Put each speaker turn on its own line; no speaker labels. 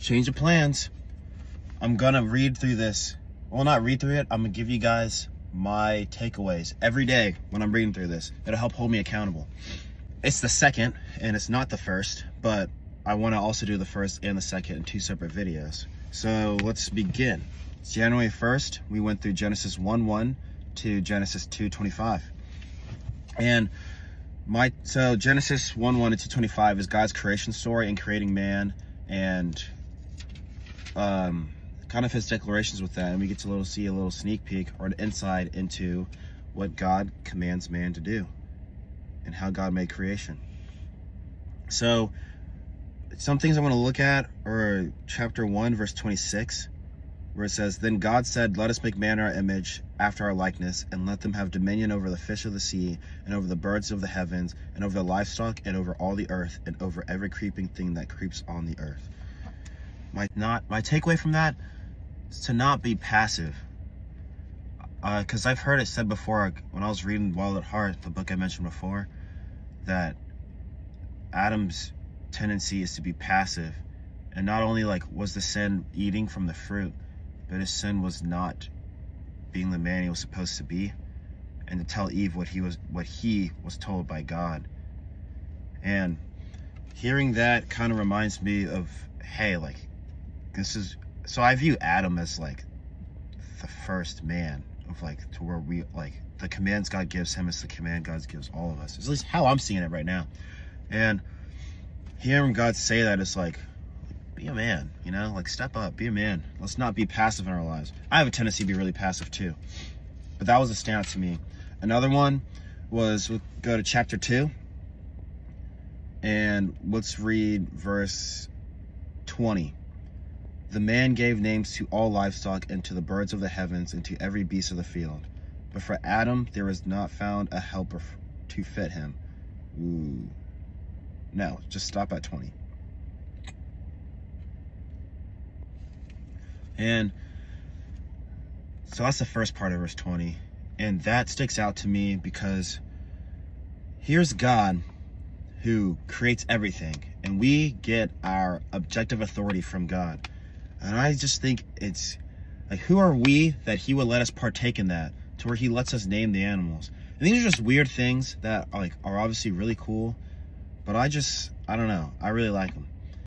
change of plans. I'm gonna read through this. Well, not read through it. I'm gonna give you guys my takeaways every day when I'm reading through this. It'll help hold me accountable. It's the second, and it's not the first, but I want to also do the first and the second in 2 separate videos. So let's begin. It's January 1st. We went through Genesis 1:1 to Genesis 2:25. And so Genesis 1:1 to 2:25 is God's creation story and creating man, and kind of his declarations with that. And we get to see a little sneak peek or an insight into what God commands man to do and how God made creation. So some things I want to look at are chapter 1, verse 26, where it says, "Then God said, let us make man in our image, after our likeness, and let them have dominion over the fish of the sea, and over the birds of the heavens, and over the livestock, and over all the earth, and over every creeping thing that creeps on the earth." My takeaway from that is to not be passive. Because I've heard it said before, when I was reading Wild at Heart, the book I mentioned before, that Adam's tendency is to be passive. And not only was the sin eating from the fruit, but his sin was not being the man he was supposed to be, and to tell Eve what he was told by God. And hearing that kind of reminds me of, hey, so I view Adam as the first man of to where we the commands God gives him is the command God gives all of us. It's at least how I'm seeing it right now. And hearing God say that is be a man, step up, be a man. Let's not be passive in our lives. I have a tendency to be really passive too, but that was a standout to me. Another one was, we'll go to chapter 2, and let's read verse 20. "The man gave names to all livestock, and to the birds of the heavens, and to every beast of the field. But for Adam there was not found a helper to fit him." Ooh. No, just stop at 20. And so that's the first part of verse 20. And that sticks out to me because here's God who creates everything, and we get our objective authority from God. And I just think it's who are we that he would let us partake in that, to where he lets us name the animals? And these are just weird things that are obviously really cool, but I don't know, I really like them.